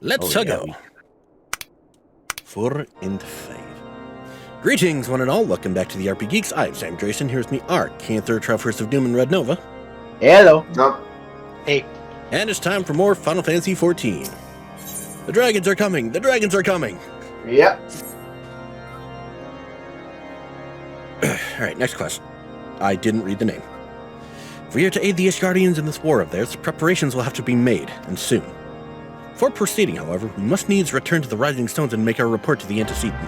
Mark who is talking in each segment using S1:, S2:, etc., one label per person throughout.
S1: Let's go. 4 and 5. Greetings, one and all. Welcome back to the RP Geeks. I'm Sam Drayson. Here's me, our Canther, Travelers of Doom, and Red Nova.
S2: Hello.
S3: Nope.
S2: Hey.
S1: And it's time for more Final Fantasy XIV. The dragons are coming. The dragons are coming.
S3: Yep.
S1: Alright, next quest. I didn't read the name. If we are to aid the Ishgardians in this war of theirs, preparations will have to be made, and soon. Before proceeding, however, we must needs return to the Rising Stones and make our report to the antecedent.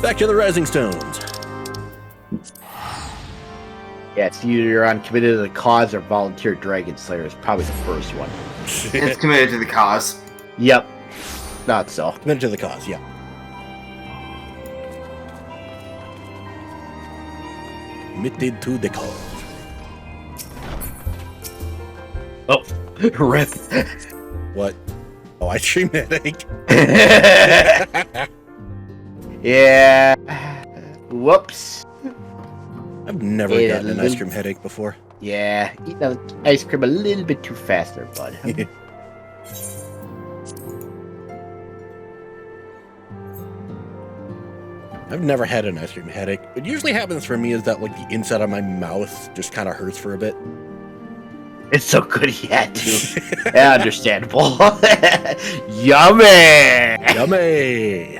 S1: Back to the Rising Stones.
S2: Yeah, it's either on committed to the cause or volunteer dragon slayer is probably the first one.
S3: It's committed to the cause.
S2: Yep. Not so.
S1: Committed to the cause, yeah. Committed to the cause.
S2: Oh, rip.
S1: What? Oh, I stream headache.
S2: Yeah. Whoops.
S1: I've never
S2: Ate
S1: gotten
S2: a
S1: an ice cream headache before.
S2: Yeah, eating ice cream a little bit too fast there, bud.
S1: I've never had an ice cream headache. What usually happens for me is that like the inside of my mouth just kind of hurts for a bit.
S2: It's so good, yeah, too. Yeah, understandable. Yummy!
S1: Yummy!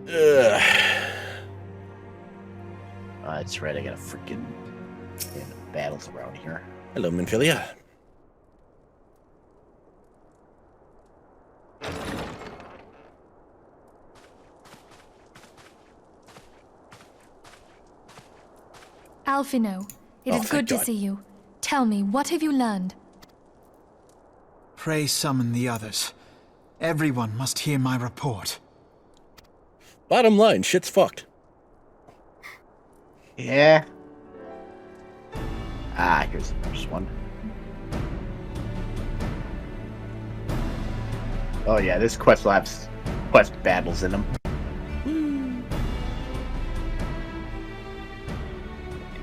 S1: Ugh.
S2: Oh, that's right, I got a freaking battles around here.
S1: Hello, Minfilia.
S4: Alphino, it is good to see you. Tell me, what have you learned?
S5: Pray summon the others. Everyone must hear my report.
S1: Bottom line, shit's fucked.
S2: Yeah. Ah, here's the first one. Oh yeah, this quest will have quest battles in them.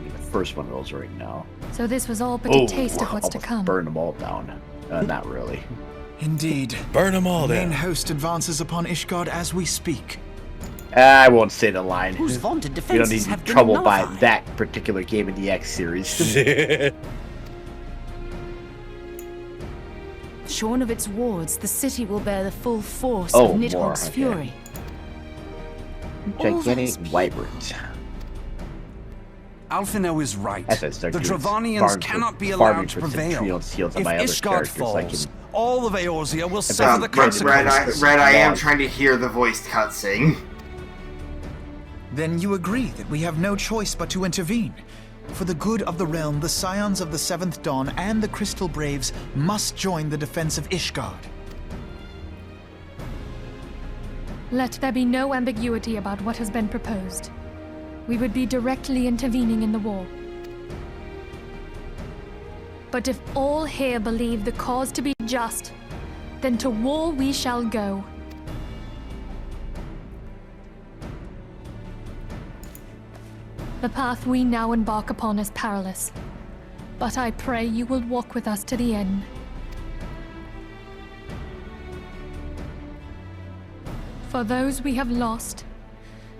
S2: The first one rolls right now.
S4: So this was all but a taste of what's to come.
S2: Burn them all down. Not really.
S5: Indeed.
S1: Burn them all
S5: The main
S1: down.
S5: host advances upon Ishgard as we speak.
S2: I won't say the line.
S6: Whose vaunted
S2: We don't
S6: defenses
S2: need
S6: have been
S2: trouble by
S6: nullified.
S2: that particular game in the X series.
S6: Shorn of its wards, the city will bear the full force
S2: Oh,
S6: of
S2: more,
S6: Nidhogg's
S2: okay.
S6: fury.
S2: Gigantic wyverns.
S7: Alphino is right.
S2: As I start
S7: The
S2: doing
S7: Dravanians
S2: farms
S7: cannot
S2: for-
S7: be
S2: farming
S7: allowed to
S2: for
S7: prevail.
S2: Centurion seals on
S7: If
S2: my other
S7: Ishgard
S2: characters, I
S7: falls,
S2: can-
S7: all of Eorzea will suffer the
S3: Red,
S7: consequences.
S3: I am trying to hear the voiced cutscene.
S5: Then you agree that we have no choice but to intervene. For the good of the realm, the Scions of the Seventh Dawn and the Crystal Braves must join the defense of Ishgard.
S4: Let there be no ambiguity about what has been proposed. We would be directly intervening in the war. But if all here believe the cause to be just, then to war we shall go. The path we now embark upon is perilous, but I pray you will walk with us to the end. For those we have lost,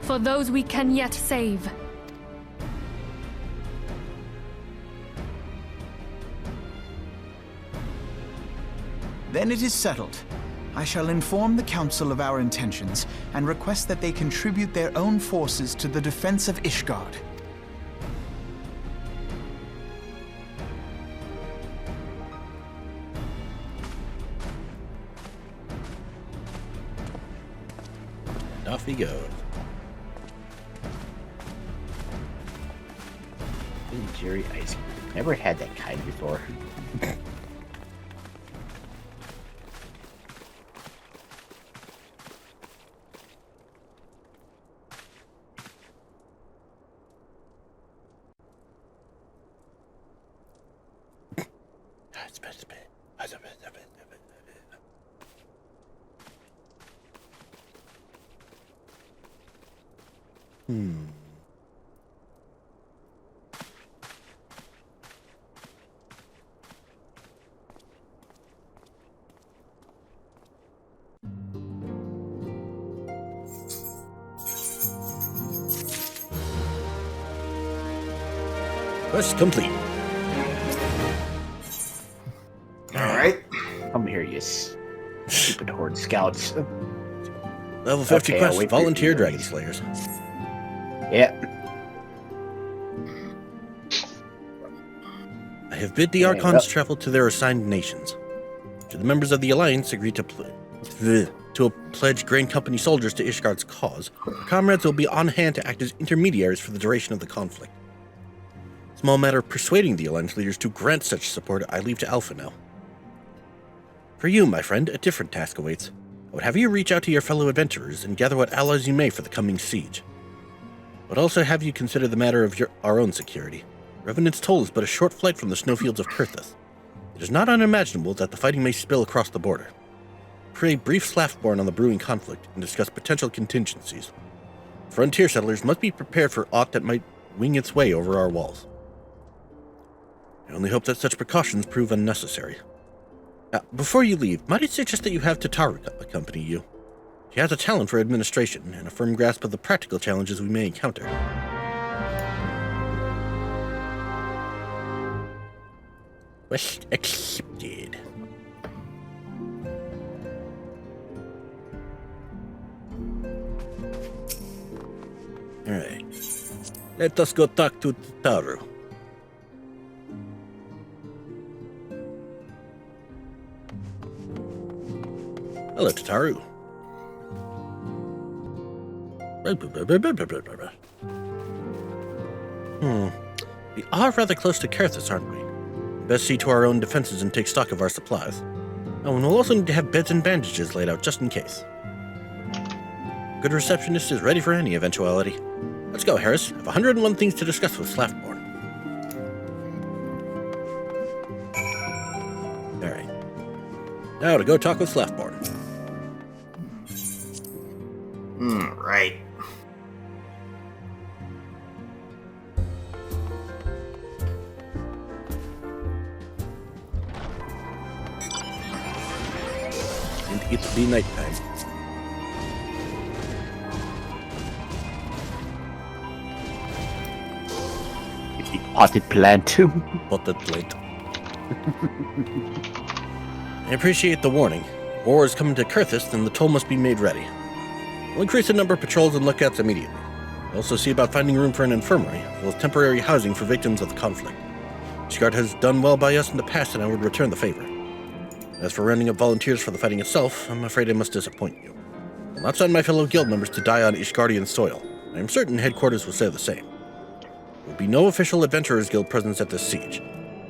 S4: for those we can yet save.
S5: Then it is settled. I shall inform the Council of our intentions and request that they contribute their own forces to the defense of Ishgard.
S1: Off he goes.
S2: Jerry ice cream. Never had that kind before.
S1: Quest complete.
S3: Alright.
S2: Come here, you stupid horde scouts.
S1: Level 50
S2: Okay, I'll
S1: quest,
S2: wait for
S1: volunteer
S2: you.
S1: dragon slayers.
S2: Yeah.
S1: I have bid the
S2: There you
S1: Archons
S2: go.
S1: travel to their assigned nations. Should the members of the Alliance agree to pledge Grain Company soldiers to Ishgard's cause, our comrades will be on hand to act as intermediaries for the duration of the conflict. Small matter of persuading the Alliance leaders to grant such support I leave to Alpha now. For you, my friend, a different task awaits. I would have you reach out to your fellow adventurers and gather what allies you may for the coming siege. I would also have you consider the matter of our own security. Revenant's Toll is but a short flight from the snowfields of Kurthus. It is not unimaginable that the fighting may spill across the border. Create brief Slaftborn on the brewing conflict and discuss potential contingencies. Frontier settlers must be prepared for aught that might wing its way over our walls. I only hope that such precautions prove unnecessary. Before you leave, might I suggest that you have Tataru accompany you? She has a talent for administration and a firm grasp of the practical challenges we may encounter. Quest accepted. Alright. Let us go talk to Tataru. Hello, Tataru. We are rather close to Kurthus, aren't we? Best see to our own defenses and take stock of our supplies. Oh, and we'll also need to have beds and bandages laid out just in case. Good receptionist is ready for any eventuality. Let's go, Harris. I have 101 things to discuss with Slaftborn. Alright. Now to go talk with Slaftborn.
S3: Right.
S1: And it be nighttime.
S2: Potted plant.
S1: Potted plate. I appreciate the warning. War is coming to Kurthus, and the toll must be made ready. We'll increase the number of patrols and lookouts immediately. We'll also see about finding room for an infirmary, as well as temporary housing for victims of the conflict. Ishgard has done well by us in the past, and I would return the favor. As for rounding up volunteers for the fighting itself, I'm afraid I must disappoint you. I'll not send my fellow guild members to die on Ishgardian soil. I am certain headquarters will say the same. There will be no official Adventurers Guild presence at this siege.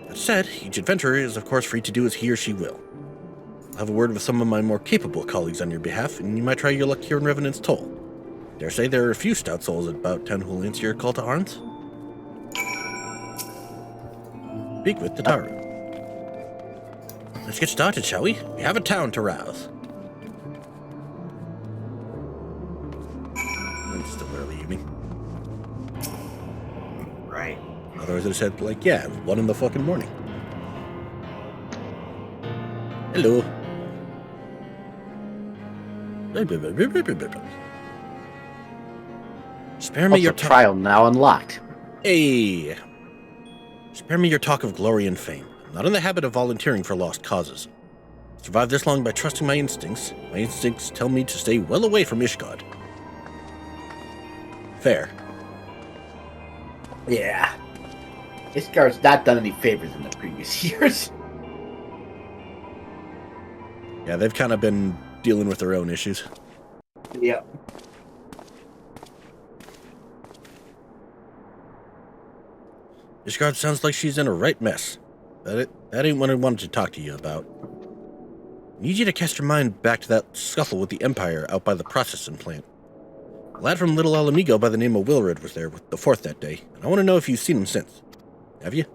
S1: That said, each adventurer is of course free to do as he or she will. I'll have a word with some of my more capable colleagues on your behalf, and you might try your luck here in Revenant's Toll. Dare say there are a few stout souls at about 10 who will answer your call to arms. Speak with Tataru. Let's get started, shall we? We have a town to rouse. It's still early evening.
S3: Right.
S1: Otherwise I said, like, yeah, 1 in the fucking morning. Hello. Spare me
S2: Also,
S1: your
S2: trial now unlocked.
S1: Hey! Spare me your talk of glory and fame. I'm not in the habit of volunteering for lost causes. I survived this long by trusting my instincts. My instincts tell me to stay well away from Ishgard. Fair.
S2: Yeah. Ishgard's not done any favors in the previous years.
S1: Yeah, they've kind of been dealing with their own issues.
S2: Yep.
S1: Ishgard sounds like she's in a right mess. That ain't what I wanted to talk to you about. I need you to cast your mind back to that scuffle with the Empire out by the processing plant. A lad from Little Alamigo by the name of Wilred was there with the 4th that day, and I want to know if you've seen him since. Have you?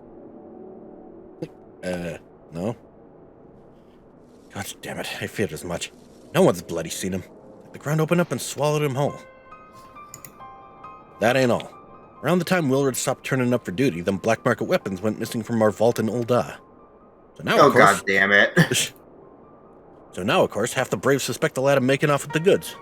S1: No? God damn it, I feared as much. No one's bloody seen him. The ground opened up and swallowed him whole. That ain't all. Around the time Wilred stopped turning up for duty, them black market weapons went missing from our vault in Ul'dah. So now,
S3: Oh,
S1: of course,
S3: god damn it.
S1: So now, of course, half the Braves suspect the lad of making off with the goods.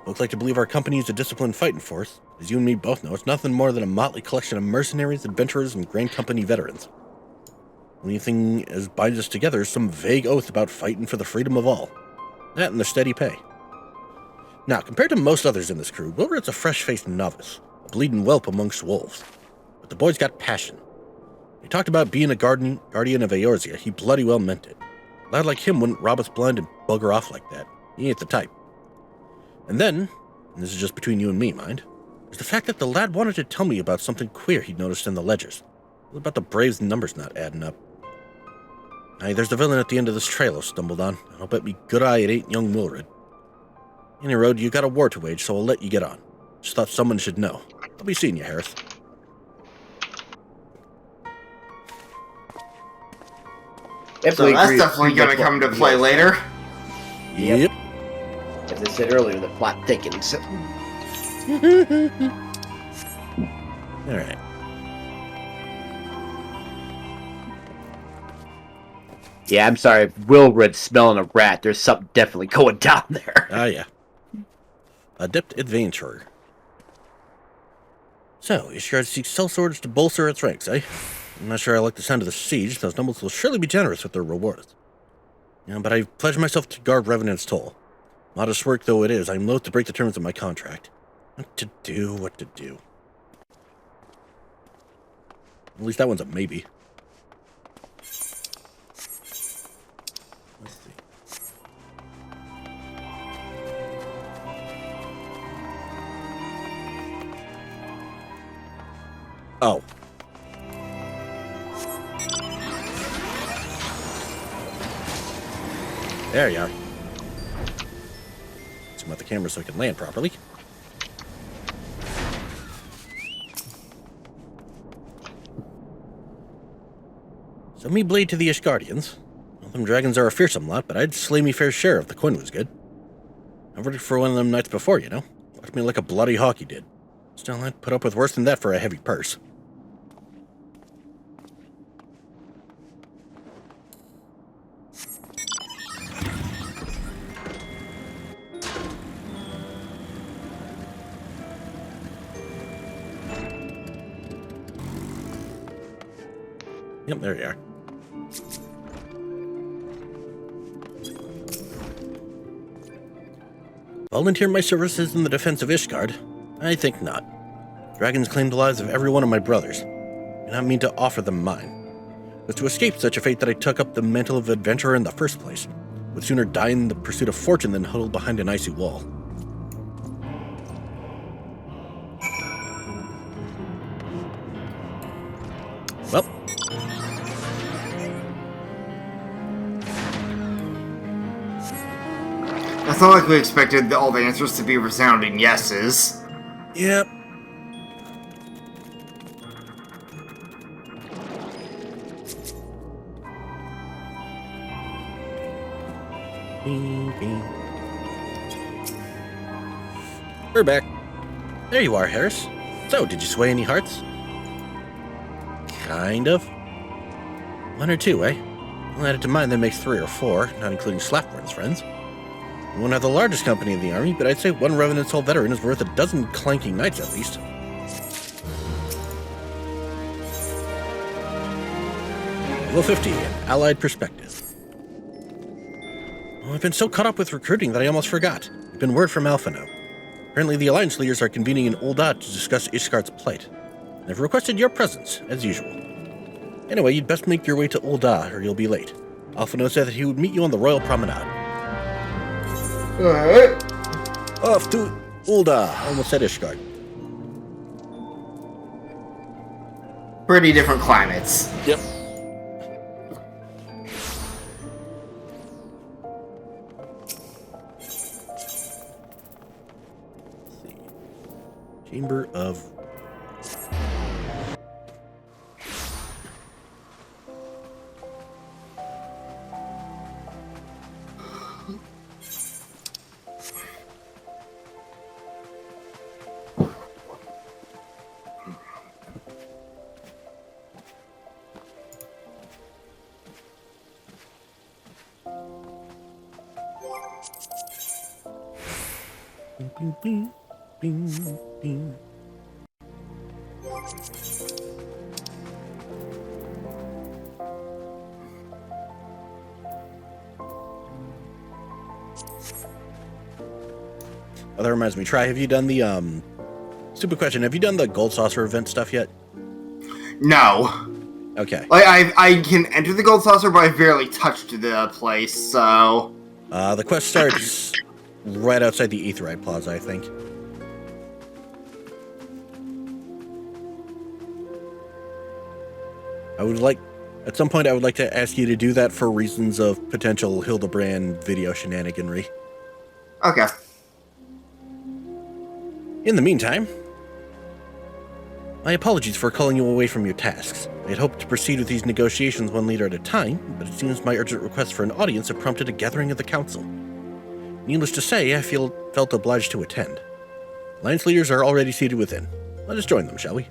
S1: Folks like to believe our company is a disciplined fighting force. As you and me both know, it's nothing more than a motley collection of mercenaries, adventurers, and Grand Company veterans. The only thing that binds us together is some vague oath about fighting for the freedom of all. That and their steady pay. Now, compared to most others in this crew, Wilred's a fresh-faced novice, a bleeding whelp amongst wolves. But the boy's got passion. He talked about being a guardian of Eorzea. He bloody well meant it. A lad like him wouldn't rob us blind and bugger off like that. He ain't the type. And then, and this is just between you and me, mind, there's the fact that the lad wanted to tell me about something queer he'd noticed in the ledgers. What about the Braves' numbers not adding up? Aye, there's the villain at the end of this trail I stumbled on, and I'll bet me good eye it ain't young Wilred. Any road, you got a war to wage, so I'll let you get on. Just thought someone should know. I'll be seeing you, Harris.
S3: So that's definitely going to come to play later.
S1: Yep.
S2: As I said earlier, the plot thickens.
S1: Alright.
S2: Yeah, I'm sorry. Wilred's smelling a rat. There's something definitely going down there.
S1: Ah, yeah. Adept Adventurer. So, Ishgard seeks sellswords to bolster its ranks, eh? I'm not sure I like the sound of the siege. Those nobles will surely be generous with their rewards. Yeah, but I've pledged myself to guard Revenant's toll. Modest work though it is, I'm loath to break the terms of my contract. What to do. At least that one's a maybe. Let's see. Oh. There you are. Zoom out the camera so I can land properly. So me blade to the Ishgardians. Well, them dragons are a fearsome lot, but I'd slay me fair share if the coin was good. I've worked for one of them nights before, you know. Watched me like a bloody hawk he did. Still, I'd put up with worse than that for a heavy purse. Yep, there you are. Volunteer my services in the defense of Ishgard? I think not. Dragons claim the lives of every one of my brothers, and I mean to offer them mine. It was to escape such a fate that I took up the mantle of adventurer in the first place. Would sooner die in the pursuit of fortune than huddle behind an icy wall. Well.
S3: It's not like we expected all the answers to be resounding yeses.
S1: Yep. We're back. There you are, Harris. So, did you sway any hearts? Kind of. One or two, eh? Well, added to mine, that makes 3 or 4, not including Slapborn's friends. We won't have the largest company in the army, but I'd say one Revenant's Hall veteran is worth a dozen clanking knights at least. Level 50, an allied perspective. Well, I've been so caught up with recruiting that I almost forgot. I've been word from Alpha now. Apparently the Alliance leaders are convening in Ul'dah to discuss Ishgard's plight. They've requested your presence, as usual. Anyway, you'd best make your way to Ul'dah, or you'll be late. Alphino said that he would meet you on the Royal Promenade.
S3: Alright.
S1: Off to Ul'dah, almost said Ishgard.
S3: Pretty different climates.
S1: Yep. Chamber of... Bing, bing, bing, bing. Oh, that reminds me. Try, have you done the, stupid question, have you done the Gold Saucer event stuff yet?
S3: No.
S1: Okay.
S3: Like, I can enter the Gold Saucer, but I've barely touched the place, so...
S1: The quest starts right outside the Aetheryte Plaza, I think. At some point, I would like to ask you to do that for reasons of potential Hildebrand video shenaniganry.
S3: Okay.
S1: In the meantime, my apologies for calling you away from your tasks. I had hoped to proceed with these negotiations one leader at a time, but it seems my urgent request for an audience have prompted a gathering of the council. Needless to say, I felt obliged to attend. Alliance leaders are already seated within. Let us join them, shall we?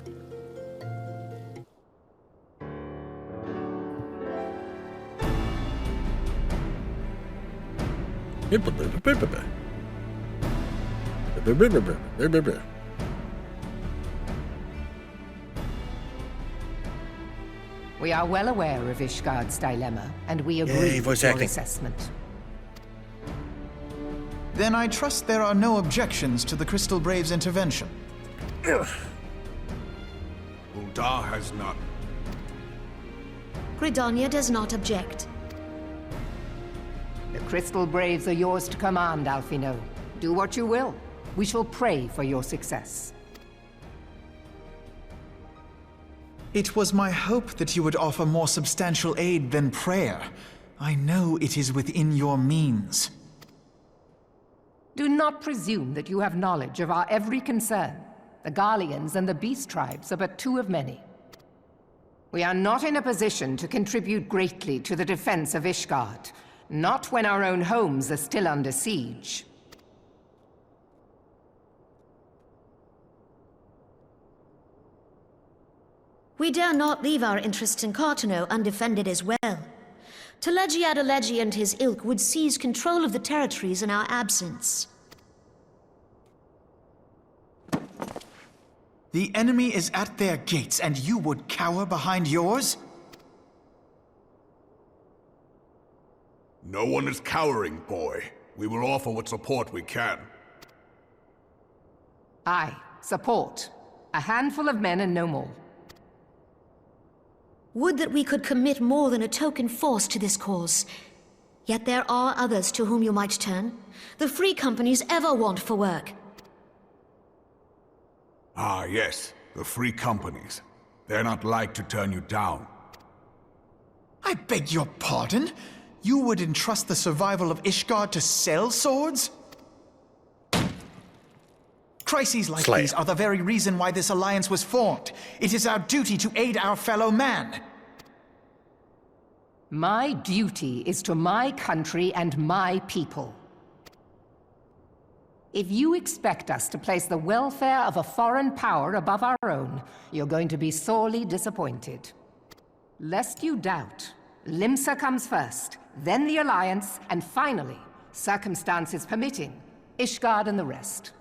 S8: We are well aware of Ishgard's dilemma, and we agree
S1: Yay,
S8: with
S1: voice
S8: your
S1: acting.
S8: assessment.
S5: Then I trust there are no objections to the Crystal Braves' intervention.
S7: Uldar has none.
S6: Gridania does not object.
S8: The Crystal Braves are yours to command, Alfino. Do what you will. We shall pray for your success.
S5: It was my hope that you would offer more substantial aid than prayer. I know it is within your means.
S8: Do not presume that you have knowledge of our every concern. The Garleans and the Beast Tribes are but two of many. We are not in a position to contribute greatly to the defense of Ishgard, not when our own homes are still under siege.
S6: We dare not leave our interests in Cartano undefended as well. Telegi Adalegi and his ilk would seize control of the territories in our absence.
S5: The enemy is at their gates, and you would cower behind yours?
S7: No one is cowering, boy. We will offer what support we can.
S8: Aye, support. A handful of men and no more.
S6: Would that we could commit more than a token force to this cause. Yet there are others to whom you might turn. The free companies ever want for work.
S7: Ah, yes. The free companies. They're not like to turn you down.
S5: I beg your pardon? You would entrust the survival of Ishgard to sell swords? Crises like
S1: Slay.
S5: these are the very reason why this alliance was formed. It is our duty to aid our fellow man.
S8: My duty is to my country and my people. If you expect us to place the welfare of a foreign power above our own, you're going to be sorely disappointed. Lest you doubt, Limsa comes first, then the Alliance, and finally, circumstances permitting, Ishgard and the rest.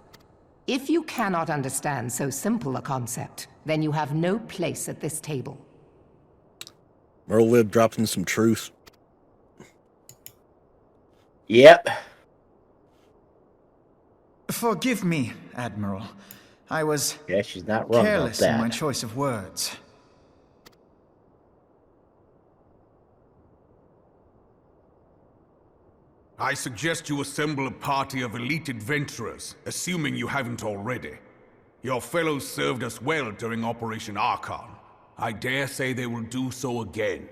S8: If you cannot understand so simple a concept, then you have no place at this table.
S1: Merlwib dropping some truth.
S2: Yep.
S5: Forgive me, Admiral. I was
S2: Yeah, she's not wrong about
S5: careless in my
S2: that.
S5: choice of words.
S7: I suggest you assemble a party of elite adventurers, assuming you haven't already. Your fellows served us well during Operation Archon. I dare say they will do so again.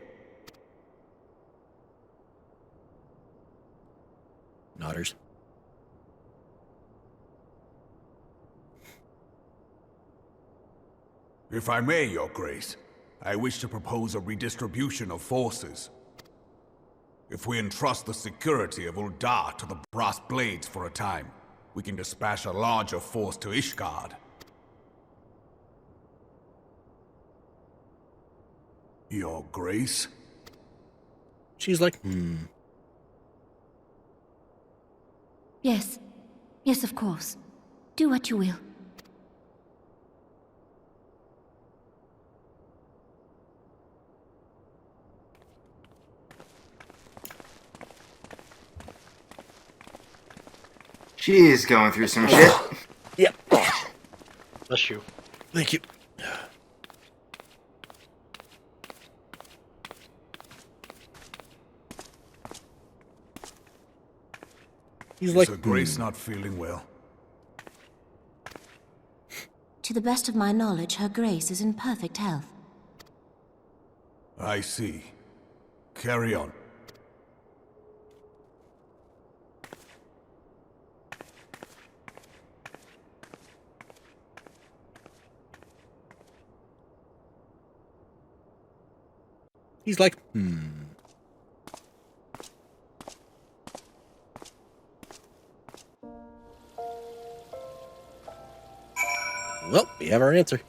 S1: Nodders.
S7: If I may, Your Grace, I wish to propose a redistribution of forces. If we entrust the security of Uldar to the Brass Blades for a time, we can dispatch a larger force to Ishgard. Your Grace?
S1: She's like,
S6: Yes. Yes, of course. Do what you will.
S3: She's going through some shit.
S1: Yep.
S9: Bless you.
S1: Thank you. He's like,
S7: Is Her Grace not feeling well?
S6: To the best of my knowledge, Her Grace is in perfect health.
S7: I see. Carry on.
S1: He's like, Well, we have our answer.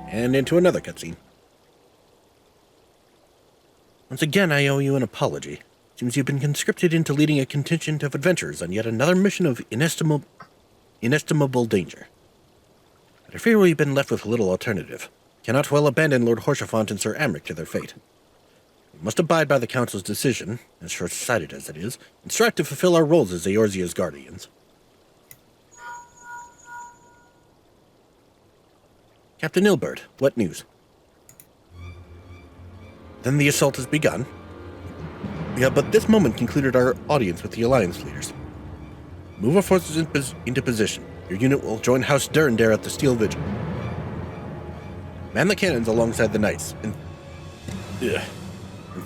S1: And into another cutscene. Once again, I owe you an apology. Seems you've been conscripted into leading a contingent of adventurers on yet another mission of inestimable danger. But I fear we've been left with little alternative. Cannot well abandon Lord Horsefant and Sir Amric to their fate. We must abide by the Council's decision, as short-sighted as it is, and strive to fulfill our roles as Eorzea's guardians. Captain Ilbert, what news? Then the assault has begun. We have but this moment concluded our audience with the Alliance leaders. Move our forces into position. Your unit will join House Durandare at the Steel Vigil. Man the cannons alongside the knights, and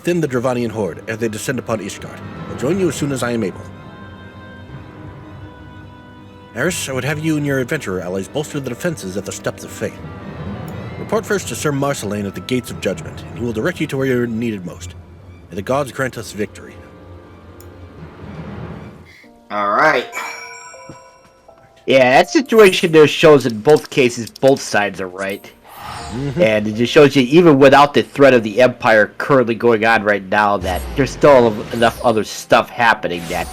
S1: thin the Dravanian horde as they descend upon Ishgard. I'll join you as soon as I am able. Eris, I would have you and your adventurer allies bolster the defenses at the Steps of Fate. Report first to Sir Marceline at the Gates of Judgment, and he will direct you to where you're needed most. May the gods grant us victory.
S3: Alright.
S2: Yeah, that situation there shows in both cases both sides are right. And it just shows you, even without the threat of the Empire currently going on right now, that there's still enough other stuff happening that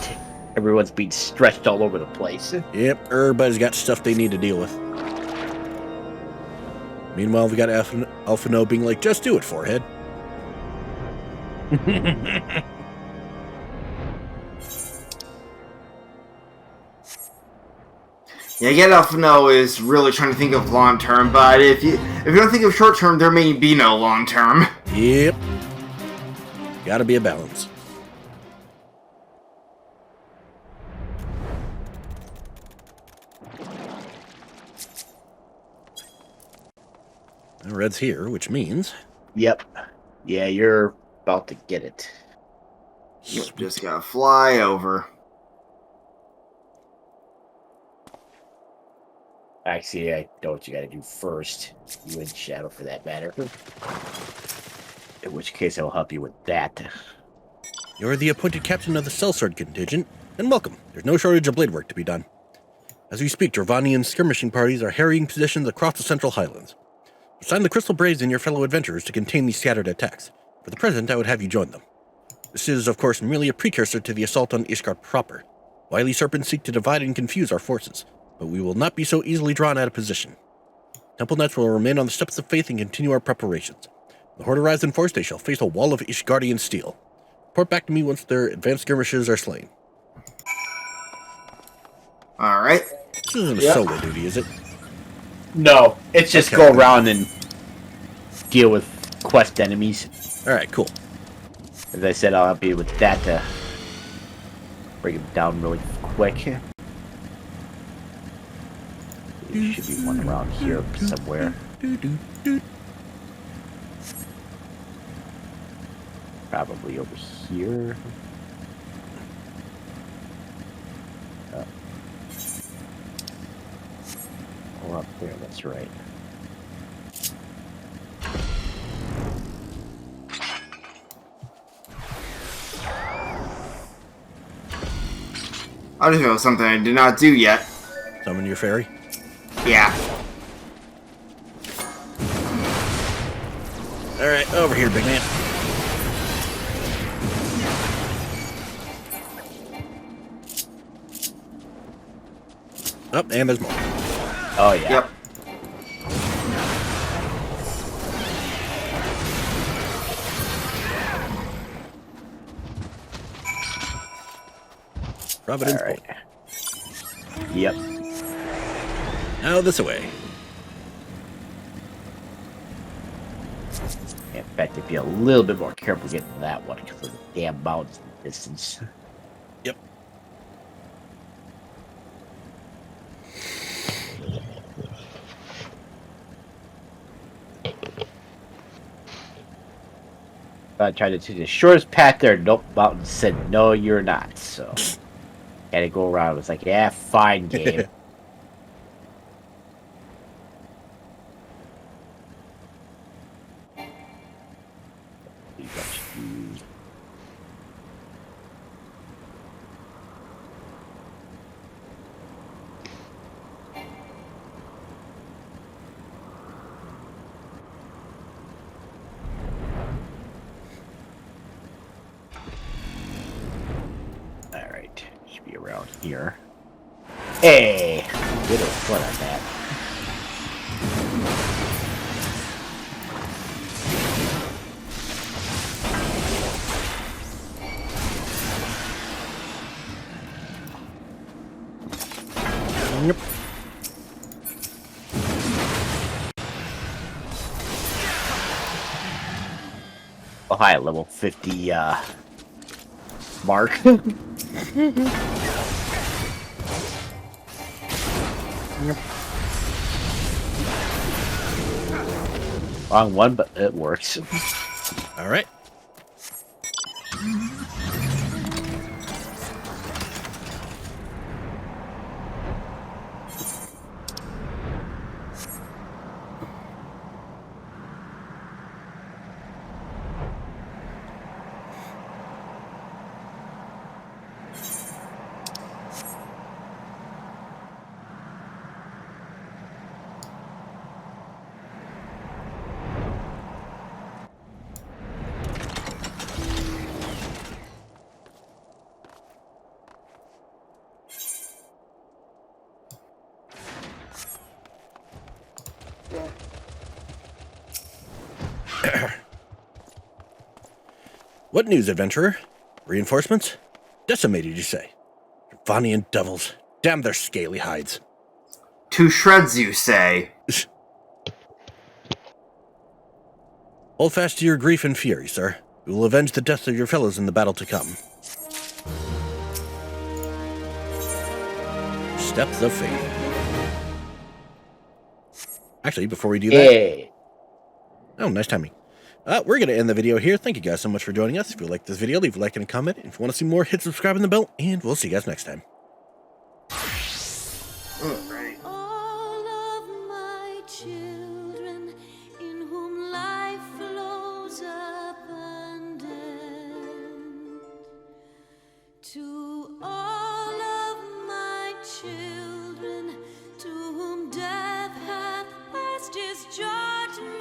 S2: everyone's being stretched all over the place.
S1: Yep, everybody's got stuff they need to deal with. Meanwhile, we got Alphino being like, just do it, forehead.
S3: Yeah, Get Alphino is really trying to think of long term, but if you don't think of short term, there may be no long term.
S1: Yep. Gotta be a balance. Red's here, which means...
S2: Yep. Yeah, you're about to get it.
S3: Just gotta fly over.
S2: Actually, I know what you gotta do first. You and Shadow, for that matter. In which case, I'll help you with that.
S1: You're the appointed captain of the Sellsword contingent, and welcome. There's no shortage of blade work to be done. As we speak, Dravanian skirmishing parties are harrying positions across the Central Highlands. Assign the Crystal Braves and your fellow adventurers to contain these scattered attacks. For the present, I would have you join them. This is, of course, merely a precursor to the assault on Ishgard proper. Wily serpents seek to divide and confuse our forces, but we will not be so easily drawn out of position. Temple Knights will remain on the Steps of Faith and continue our preparations. The Horde arrives in force, they shall face a wall of Ishgardian steel. Report back to me once their advanced skirmishers are slain.
S3: Alright.
S1: This isn't a solo duty, is it?
S2: No, it's just
S1: Okay.
S2: go around and deal with quest enemies.
S1: Alright, cool.
S2: As I said, I'll help you with that to bring him down really quick. There should be one around here somewhere. Probably over here. Oh, up there, that's right.
S3: I just know something I did not do yet.
S1: Summon your fairy.
S3: Yeah.
S1: Alright, over here, big man. Oh, and there's more.
S2: Oh, yeah.
S3: Yep.
S1: Providence
S2: All right.
S1: Point.
S2: Yep.
S1: Now this way.
S2: In fact, if you're a little bit more careful getting to that one because of the damn mountains in the distance.
S1: Yep.
S2: I tried to take the shortest path there. Nope, mountain said no, you're not. So had to go around. It was like, yeah, fine, game. All right, should be around here. Hey, little foot on that.
S1: Yep.
S2: Oh, hi, at level 50, mark. Wrong one, but it works.
S1: Alright. What news, adventurer? Reinforcements? Decimated, you say? Vanian devils. Damn their scaly hides.
S3: To shreds, you say.
S1: Hold fast to your grief and fury, sir. We will avenge the deaths of your fellows in the battle to come. Steps of faith. Actually, before we do that...
S2: Hey.
S1: Oh, nice timing. We're going to end the video here. Thank you guys so much for joining us. If you like this video, leave a like and a comment. If you want to see more, hit subscribe and the bell, and we'll see you guys next time.
S6: All of my children, in whom life flows abundant, to all of my children, to whom death hath passed his judgment.